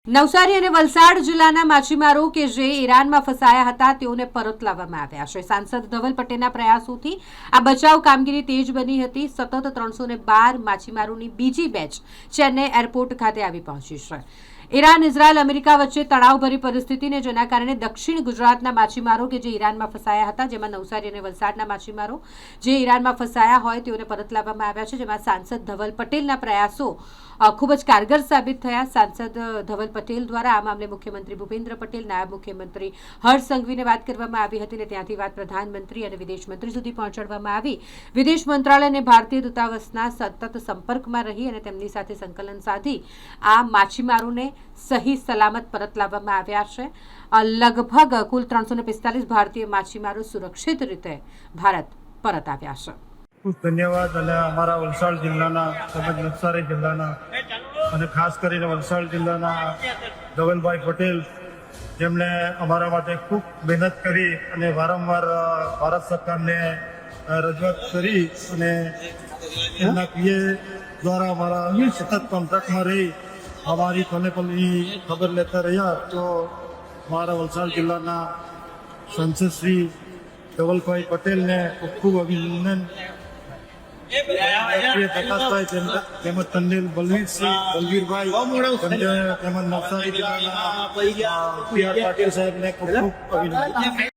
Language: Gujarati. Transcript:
નવસારી અને વલસાડ જિલ્લાના માછીમારો કે જે ઈરાનમાં ફસાયા હતા તેઓને પરત લાવવામાં આવ્યા છે। સાંસદ ધવલ પટેલના પ્રયાસોથી આ બચાવ કામગીરી તેજ બની હતી। સતત 312 માછીમારોની બીજી બેચ ચેન્નઈ એરપોર્ટ ખાતે આવી પહોંચી છે। ઈરાન, ઇઝરાયલ, અમેરિકા વચ્ચે તણાવભરી પરિસ્થિતિને જેના કારણે દક્ષિણ ગુજરાતના માછીમારો કે જે ઈરાનમાં ફસાયા હતા, જેમાં નવસારી અને વલસાડના માછીમારો જે ઈરાનમાં ફસાયા હોય તેઓને પરત લાવવામાં આવ્યા છે, જેમાં સાંસદ ધવલ પટેલના પ્રયાસો ખૂબ જ કારગર સાબિત થયા। સાંસદ ધવલ પટેલ દ્વારા આ મામલે મુખ્યમંત્રી ભૂપેન્દ્ર પટેલ, નાયબ મુખ્યમંત્રી હર્ષ સંઘવીને વાત કરવામાં આવી હતી અને ત્યાંથી વાત પ્રધાનમંત્રી અને વિદેશ મંત્રી સુધી પહોંચાડવામાં આવી। વિદેશ મંત્રાલય અને ભારતીય દૂતાવાસના સતત સંપર્કમાં રહી અને તેમની સાથે સંકલન સાધી આ માછીમારોને સહી સલામત પરત લાવવામાં આવ્યા છે। લગભગ કુલ 345 ભારતીય માછીમારો સુરક્ષિત રીતે ભારત પરત આવ્યા છે। ખૂબ ધન્યવાદ। અને અમારા વલસાડ જિલ્લાના તેમજ નવસારી જિલ્લાના અને ખાસ કરીને વલસાડ જિલ્લાના ધવલભાઈ પટેલ, જેમણે અમારા માટે ખૂબ મહેનત કરી અને વારંવાર ભારત સરકારને રજૂઆત કરી અને એમના પીએ દ્વારા અમારા સતત કોન્ટ્રાક્ટમાં રહી અમારી પલની ખબર લેતા રહ્યા। તો મારા વલસાડ જિલ્લાના સંસદ શ્રી ધવલભાઈ પટેલને ખૂબ ખૂબ અભિનંદન। પ્રકાશભાઈ તેમજ તંડેલ બલવીરભાઈ તેમજ નવસારી જિલ્લાના પી આર પાટીલ સાહેબને ખૂબ ખૂબ અભિનંદન।